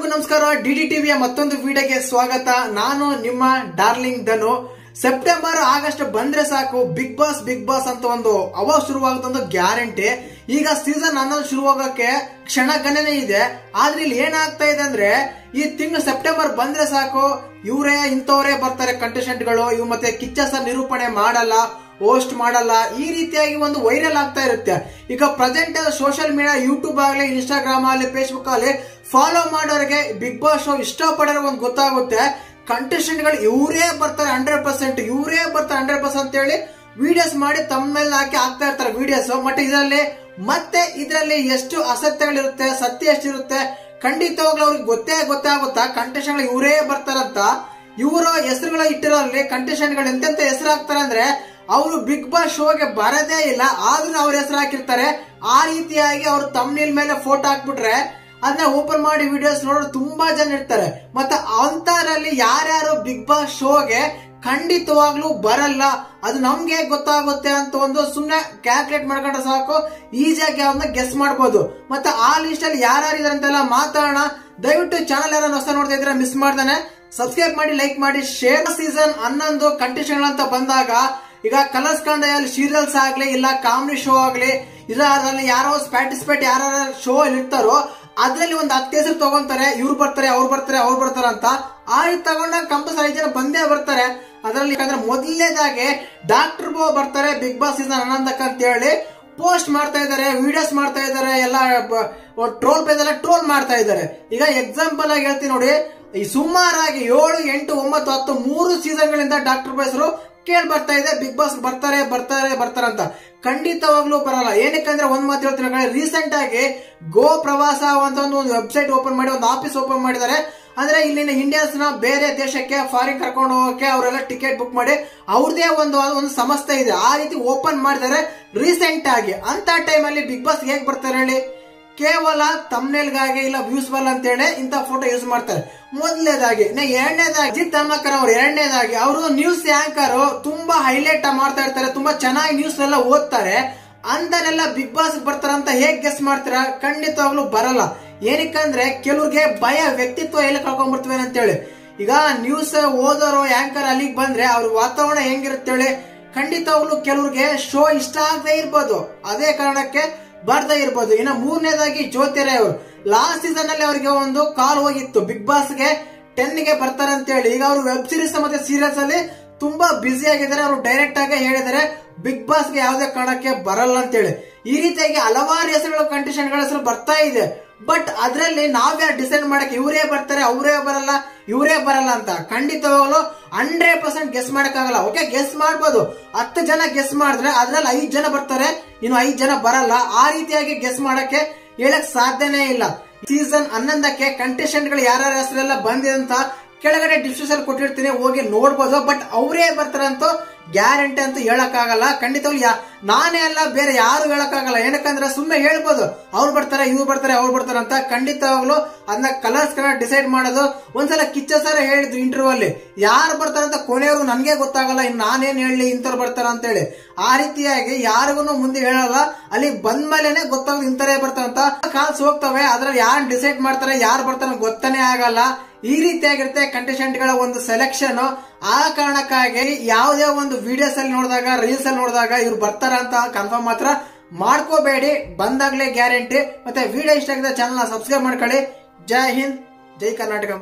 ಎಲ್ಲರಿಗೂ ನಮಸ್ಕಾರ. ಡಿಡಿ ಟಿವಿಯ ಮತ್ತೊಂದು ವಿಡಿಯೋಗೆ ಸ್ವಾಗತ. ನಾನು ನಿಮ್ಮ ಡಾರ್ಲಿಂಗ್ ಧನು. ಸೆಪ್ಟೆಂಬರ್ ಆಗಸ್ಟ್ ಬಂದ್ರೆ ಸಾಕು ಬಿಗ್ ಬಾಸ್ ಅಂತ ಒಂದು ಶುರುವಾಗುತ್ತೆ ಒಂದು ಗ್ಯಾರಂಟಿ. ಈಗ ಸೀಸನ್ 11 ಶುರುವಾಗಕ್ಕೆ ಕ್ಷಣ ಗಣನೆ ಇದೆ. ಆದ್ರೆ ಇಲ್ಲಿ ಏನಾಗ್ತಾ ಇದೆ ಅಂದ್ರೆ ಈ ತಿಂಗಳು ಸೆಪ್ಟೆಂಬರ್ ಬಂದ್ರೆ ಸಾಕು ಇವರೇ ಇಂಥವರೇ ಬರ್ತಾರೆ ಕಂಟೆಸ್ಟೆಂಟ್ ಗಳು. ಇವ್ ಮತ್ತೆ ಕಿಚ್ಚ ಸರ್ ನಿರೂಪಣೆ ಮಾಡಲ್ಲ, ಹೋಸ್ಟ್ ಮಾಡಲ್ಲ, ಈ ರೀತಿಯಾಗಿ ಒಂದು ವೈರಲ್ ಆಗ್ತಾ ಇರುತ್ತೆ. ಈಗ ಪ್ರೆಸೆಂಟ್ ಸೋಷಿಯಲ್ ಮೀಡಿಯಾ ಯೂಟ್ಯೂಬ್ ಆಗಲಿ, ಇನ್ಸ್ಟಾಗ್ರಾಮ್ ಆಗಲಿ, ಫೇಸ್ಬುಕ್ ಆಗಲಿ ಫಾಲೋ ಮಾಡೋರಿಗೆ ಬಿಗ್ ಬಾಸ್ ಶೋ ಇಷ್ಟಪಡೋರು ಒಂದು ಗೊತ್ತಾಗುತ್ತೆ. ಕಂಟೆಸ್ಟೆಂಟ್ ಗಳು ಇವರೇ ಬರ್ತಾರೆ 100%, ಇವರೇ ಬರ್ತಾರೆ 100% ಅಂತ ಹೇಳಿ ವಿಡಿಯೋಸ್ ಮಾಡಿ ತಮ್ಮ ಮೇಲೆ ಹಾಕಿ ಆಗ್ತಾ ಇರ್ತಾರೆ ವಿಡಿಯೋಸ್. ಮತ್ತೆ ಇದರಲ್ಲಿ ಎಷ್ಟು ಅಸತ್ಯಗಳಿರುತ್ತೆ, ಸತ್ಯ ಎಷ್ಟಿರುತ್ತೆ ಖಂಡಿತವಾಗ್ಲೂ ಅವ್ರಿಗೆ ಗೊತ್ತಾಗುತ್ತಾ ಕಂಟೆಸ್ಟೆಂಟ್ ಗಳು ಇವರೇ ಬರ್ತಾರಂತ. ಇವರು ಹೆಸರುಗಳ ಇಟ್ಟಿರೋಲ್ಲಿ ಕಂಟೆಸ್ಟೆಂಟ್ ಗಳು ಎಂತೆಂತ ಹೆಸರು ಹಾಕ್ತಾರೆ ಅಂದ್ರೆ ಅವರು ಬಿಗ್ ಬಾಸ್ ಶೋಗೆ ಬರದೇ ಇಲ್ಲ, ಆದ್ರೂ ಅವ್ರ ಹೆಸರು ಹಾಕಿರ್ತಾರೆ. ಆ ರೀತಿಯಾಗಿ ಅವರು ತಮ್ಮನೇಲ್ ಮೇಲೆ ಫೋಟೋ ಹಾಕ್ಬಿಟ್ರೆ ಅದನ್ನ ಓಪನ್ ಮಾಡಿ ವಿಡಿಯೋಸ್ ನೋಡೋರು ತುಂಬಾ ಜನ ಇರ್ತಾರೆ. ಮತ್ತೆ ಅಂತರಲ್ಲಿ ಯಾರ್ಯಾರು ಬಿಗ್ ಬಾಸ್ ಶೋಗೆ ಖಂಡಿತವಾಗ್ಲೂ ಬರಲ್ಲ ಅದು ನಮ್ಗೆ ಗೊತ್ತಾಗುತ್ತೆ ಅಂತ ಒಂದು ಸುಮ್ನೆ ಕ್ಯಾಲ್ಕುಲೇಟ್ ಮಾಡ್ಕೊಂಡ್ರೆ ಸಾಕು, ಈಸಿಯಾಗಿ ಅವ್ರನ್ನ ಗೆಸ್ ಮಾಡಬಹುದು. ಮತ್ತೆ ಆ ಲಿಸ್ಟ್ ಅಲ್ಲಿ ಯಾರ್ಯಾರು ಇದಾರೆ ಅಂತೆಲ್ಲ ಮಾತಾಡೋಣ. ದಯವಿಟ್ಟು ಚಾನಲ್ ಯಾರು ಹೊಸ ನೋಡ್ತಾ ಇದ್ರೆ ಮಿಸ್ ಮಾಡ್ದಾನೆ ಸಬ್ಸ್ಕ್ರೈಬ್ ಮಾಡಿ, ಲೈಕ್ ಮಾಡಿ, ಶೇರ್. ಸೀಸನ್ 11 ಕಂಟೆಸ್ಟೆಂಟ್ ಅಂತ ಬಂದಾಗ ಈಗ ಕಲರ್ಸ್ ಕಂಡ ಸೀರಿಯಲ್ಸ್ ಆಗ್ಲಿ ಇಲ್ಲ ಕಾಮಿಡಿ ಶೋ ಆಗ್ಲಿ ಇದರಲ್ಲಿ ಯಾರೋ ಪಾರ್ಟಿಸಿಪೇಟ್ ಯಾರು ಶೋ ಇರ್ತಾರೋ ಅದ್ರಲ್ಲಿ ಒಂದು 10 ಹೆಸರು ತಗೊಂತಾರೆ. ಇವ್ರು ಬರ್ತಾರೆ, ಅವ್ರು ಬರ್ತಾರೆ ಅಂತ. ಆ ರೀತಿ ತಗೊಂಡಾಗ ಕಂಪಲ್ಸರಿ 5 ಜನ ಬಂದೇ ಬರ್ತಾರೆ. ಅದರಲ್ಲಿ ಯಾಕಂದ್ರೆ ಮೊದಲನೇದಾಗಿ ಡಾಕ್ಟರ್ ಬೋ ಬರ್ತಾರೆ ಬಿಗ್ ಬಾಸ್ ಸೀಸನ್ 11 ಅಂತ ಹೇಳಿ ಪೋಸ್ಟ್ ಮಾಡ್ತಾ ಇದಾರೆ, ವಿಡಿಯೋಸ್ ಮಾಡ್ತಾ ಇದಾರೆ, ಎಲ್ಲ ಟ್ರೋಲ್ ಪೇಜ್ ಎಲ್ಲ ಟ್ರೋಲ್ ಮಾಡ್ತಾ ಇದಾರೆ. ಈಗ ಎಕ್ಸಾಂಪಲ್ ಆಗಿ ಹೇಳ್ತೀನಿ ನೋಡಿ, ಈ ಸುಮಾರಾಗಿ 7, 8, 9, 10 3 ಸೀಸನ್ ಗಳಿಂದ ಡಾಕ್ಟರ್ ಬೋ ಹೆಸರು ಕೇಳಿ ಬರ್ತಾ ಇದೆ ಬಿಗ್ ಬಾಸ್ ಬರ್ತಾರೆ ಅಂತ. ಖಂಡಿತವಾಗ್ಲೂ ಬರಲ್ಲ. ಏನಕ್ಕಂದ್ರೆ ಒಂದ್ ಮಾತು ಹೇಳ್ತೀನಿ, ರೀಸೆಂಟ್ ಆಗಿ ಗೋ ಪ್ರವಾಸ ಅಂತ ಒಂದು ವೆಬ್ಸೈಟ್ ಓಪನ್ ಮಾಡಿ ಒಂದು ಆಫೀಸ್ ಓಪನ್ ಮಾಡಿದ್ದಾರೆ. ಅಂದ್ರೆ ಇಲ್ಲಿನ ಇಂಡಿಯನ್ಸ್ ನ ಬೇರೆ ದೇಶಕ್ಕೆ ಫಾರಿನ್ ಕರ್ಕೊಂಡು ಹೋಗಕ್ಕೆ ಅವರೆಲ್ಲ ಟಿಕೆಟ್ ಬುಕ್ ಮಾಡಿ ಅವ್ರದೇ ಒಂದು ಸಂಸ್ಥೆ ಇದೆ. ಆ ರೀತಿ ಓಪನ್ ಮಾಡಿದ್ದಾರೆ ರೀಸೆಂಟ್ ಆಗಿ. ಅಂತ ಟೈಮ್ ಅಲ್ಲಿ ಬಿಗ್ ಬಾಸ್ ಹೇಗ್ ಬರ್ತಾರೆ ಹೇಳಿ? ಕೇವಲ ತಮ್ನೇಲ್ಗಾಗಿ ಇಲ್ಲ ವ್ಯೂಸ್ ಬಲ್ಲ ಅಂತ ಹೇಳಿ ಇಂತ ಫೋಟೋ ಯೂಸ್ ಮಾಡ್ತಾರೆ. ಮೊದಲನೇದಾಗಿ. ಎರಡನೇದಾಗಿ ಅಜಿತ್ ಹನುಮಕ್ಕರ್ ಅವರು ಎರಡನೇದಾಗಿ ಅವರು ನ್ಯೂಸ್ ಆಂಕರ್ ತುಂಬಾ ಹೈಲೈಟ್ ಮಾಡ್ತಾ ಇರ್ತಾರೆ, ತುಂಬಾ ಚೆನ್ನಾಗಿ ನ್ಯೂಸ್ ಎಲ್ಲ ಓದ್ತಾರೆ. ಅಂದರೆಲ್ಲ ಬಿಗ್ ಬಾಸ್ ಬರ್ತಾರಂತ ಹೇಗ್ ಗೆಸ್ ಮಾಡ್ತೀರಾ? ಖಂಡಿತವಾಗ್ಲೂ ಬರಲ್ಲ. ಏನಕ್ಕಂದ್ರೆ ಕೆಲವ್ರಿಗೆ ಭಯ, ವ್ಯಕ್ತಿತ್ವ ಎಲ್ಲ ಕಳ್ಕೊಂಡ್ಬಿಡ್ತವೆ ಅಂತ ಹೇಳಿ. ಈಗ ನ್ಯೂಸ್ ಓದೋರು ಆಂಕರ್ ಅಲ್ಲಿಗೆ ಬಂದ್ರೆ ಅವ್ರ ವಾತಾವರಣ ಹೆಂಗಿರುತ್ತೆ ಹೇಳಿ? ಖಂಡಿತವಾಗ್ಲೂ ಕೆಲವ್ರಿಗೆ ಶೋ ಇಷ್ಟ ಆಗದೆ ಇರ್ಬೋದು, ಅದೇ ಕಾರಣಕ್ಕೆ ಬರ್ದೇ ಇರ್ಬೋದು. ಇನ್ನು ಮೂರನೇದಾಗಿ ಜ್ಯೋತಿರಾಯ್ ಅವರು ಲಾಸ್ಟ್ ಸೀಸನ್ ಅಲ್ಲಿ ಅವರಿಗೆ ಒಂದು ಕಾಲ್ ಹೋಗಿತ್ತು ಬಿಗ್ ಬಾಸ್ಗೆ 10 ಗೆ ಬರ್ತಾರೆ ಅಂತ ಹೇಳಿ. ಈಗ ಅವರು ವೆಬ್ ಸೀರೀಸ್ ಮತ್ತೆ ಸೀರಿಯಲ್ಸ್ ಅಲ್ಲಿ ತುಂಬಾ ಬ್ಯುಸಿ ಆಗಿದ್ದಾರೆ. ಅವರು ಡೈರೆಕ್ಟ್ ಆಗಿ ಹೇಳಿದ್ದಾರೆ ಬಿಗ್ ಬಾಸ್ಗೆ ಯಾವುದೇ ಕಾರಣಕ್ಕೆ ಬರಲ್ಲ ಅಂತ ಹೇಳಿ. ಈ ರೀತಿಯಾಗಿ ಹಲವಾರು ಹೆಸರುಗಳು ಕಂಟೆಸ್ಟೆಂಟ್ ಗಳ ಹೆಸರು ಬರ್ತಾ ಇದೆ. ಬಟ್ ಅದ್ರಲ್ಲಿ ನಾವ್ಯಾರು ಡಿಸೈಡ್ ಮಾಡಕ್ಕೆ ಇವರೇ ಬರ್ತಾರೆ, ಅವರೇ ಬರಲ್ಲ ಅಂತ ಖಂಡಿತವಾಗ್ಲು 100% ಗೆಸ್ ಮಾಡಕ್ಕಾಗಲ್ಲ. ಓಕೆ, ಗೆಸ್ ಮಾಡ್ಬೋದು. 10 ಜನ ಗೆಸ್ ಮಾಡಿದ್ರೆ ಅದ್ರಲ್ಲಿ 5 ಜನ ಬರ್ತಾರೆ, ಇನ್ನು 5 ಜನ ಬರಲ್ಲ. ಆ ರೀತಿಯಾಗಿ ಗೆಸ್ ಮಾಡಕ್ಕೆ ಹೇಳಕ್ ಸಾಧ್ಯನೇ ಇಲ್ಲ. ಸೀಸನ್ 11ಕ್ಕೆ ಕಂಟೆಸ್ಟೆಂಟ್ ಗಳು ಯಾರ್ಯಾರ ಹೆಸರೆಲ್ಲ ಬಂದಿದೆ ಅಂತ ಕೆಳಗಡೆ ಡಿಸ್ಕ್ರಿಪ್ಷನ್ ಕೊಟ್ಟಿರ್ತೀನಿ, ಹೋಗಿ ನೋಡ್ಬೋದು. ಬಟ್ ಅವರೇ ಬರ್ತಾರೆ ಅಂತ ಗ್ಯಾರಂಟಿ ಅಂತೂ ಹೇಳಕ್ಕಾಗಲ್ಲ. ಖಂಡಿತವಾಗ್ಲು ನಾನೇ ಅಲ್ಲ, ಬೇರೆ ಯಾರು ಹೇಳಕ್ಕಾಗಲ್ಲ. ಏನಕ್ಕಂದ್ರೆ ಸುಮ್ಮನೆ ಹೇಳ್ಬೋದು ಅವ್ರು ಬರ್ತಾರೆ, ಇವ್ರು ಬರ್ತಾರೆ ಅಂತ. ಖಂಡಿತವಾಗ್ಲು ಅದನ್ನ ಕಲರ್ಸ್ ಡಿಸೈಡ್ ಮಾಡೋದು. ಒಂದ್ಸಲ ಕಿಚ್ಚ ಸರ್ ಹೇಳಿದ್ರು ಇಂಟರ್ವ್ಯೂ ಅಲ್ಲಿ, ಯಾರು ಬರ್ತಾರೆ ಅಂತ ಕೊನೆಯವ್ರಿಗೂ ನನ್ಗೆ ಗೊತ್ತಾಗಲ್ಲ, ಇನ್ನು ನಾನೇನ್ ಹೇಳಿ ಇಂಥವ್ರು ಬರ್ತಾರ ಅಂತ ಹೇಳಿ. ಆ ರೀತಿಯಾಗಿ ಯಾರಿಗೂ ಮುಂದೆ ಹೇಳಲ್ಲ, ಅಲ್ಲಿ ಬಂದ್ಮೇಲೆನೆ ಗೊತ್ತಾಗೋದು ಇಂಥರೇ ಬರ್ತಾರಂತ. ಕಾಲ್ಸ್ ಹೋಗ್ತವೆ, ಅದ್ರಲ್ಲಿ ಯಾರು ಡಿಸೈಡ್ ಮಾಡ್ತಾರೆ, ಯಾರು ಬರ್ತಾರೆ ಗೊತ್ತಾನೆ ಆಗಲ್ಲ. ಈ ರೀತಿಯಾಗಿರುತ್ತೆ ಕಂಟೆಸ್ಟೆಂಟ್ ಗಳ ಒಂದು ಸೆಲೆಕ್ಷನ್. ಆ ಕಾರಣಕ್ಕಾಗಿ ಯಾವುದೇ ಒಂದು ವಿಡಿಯೋಸ್ ಅಲ್ಲಿ ನೋಡಿದಾಗ, ರೀಲ್ಸ್ ಅಲ್ಲಿ ನೋಡಿದಾಗ ಇವ್ರು ಬರ್ತಾರ ಅಂತ ಕನ್ಫರ್ಮ್ ಮಾತ್ರ ಮಾಡ್ಕೋಬೇಡಿ, ಬಂದಾಗ್ಲೇ ಗ್ಯಾರಂಟಿ. ಮತ್ತೆ ವಿಡಿಯೋ ಇಷ್ಟ ಆಗಿದೆ ಚಾನಲ್ ಸಬ್ಸ್ಕ್ರೈಬ್ ಮಾಡ್ಕೊಳ್ಳಿ. ಜೈ ಹಿಂದ್, ಜೈ ಕರ್ನಾಟಕ.